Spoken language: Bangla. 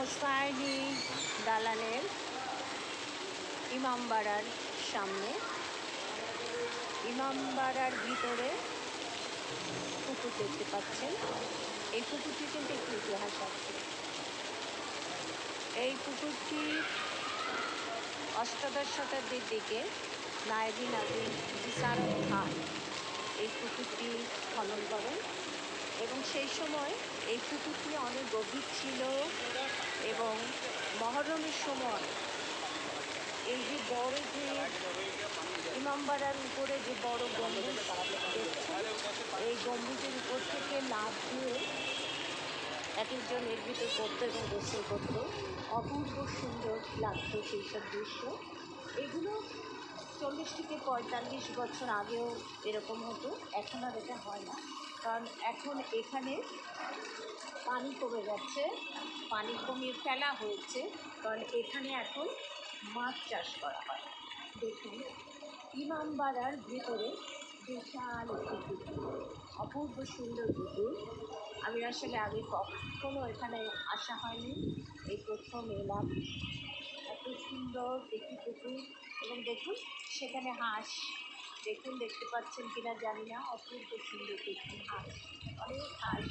হোসাইনি দালানের ইমামবাড়ার সামনে। ইমামবাড়ার ভিতরে পুকুর দেখতে পাচ্ছেন। এই পুকুরটি কিন্তু একটু ইতিহাস আছে। এই পুকুরটি অষ্টাদশ শতাব্দীর দিকে নায়েবিন আবিন জিসারত খান এই পুকুরটি খনন করেন এবং সেই সময় এই পুকুরটি অনেক গভীর ছিল এবং মহরমের সময় এই যে বড় যে ইমামবাড়ার উপরে যে বড় গম্বুজ দেখছেন, এই গম্বুজের উপর থেকে লাফ দিয়ে এক একজন এর ভিতরে করতো এবং গোসল করতো। অপূর্ব সুন্দর লাগতো সেই সব দৃশ্য। এগুলো 40 থেকে 45 বছর আগেও এরকম হতো, এখন আর এটা হয় না, কারণ এখন এখানে পানি কমে যাচ্ছে, পানি কমিয়ে ফেলা হয়েছে, কারণ এখানে এখন মাছ চাষ করা হয়। দেখুন ইমামবাড়ার ভেতরে বিশাল একটি পুকুর, অপূর্ব সুন্দর পুকুর। আমি আসলে আগে কখনো এখানে আসা হয়নি, এই প্রথম এলাম। এত সুন্দর একটি পুকুর এবং দেখুন সেখানে হাঁস, দেখতে পাচ্ছেন কিনা জানি না, অপূর্ব সুন্দর দেখুন হাঁস, অনেক হাঁস।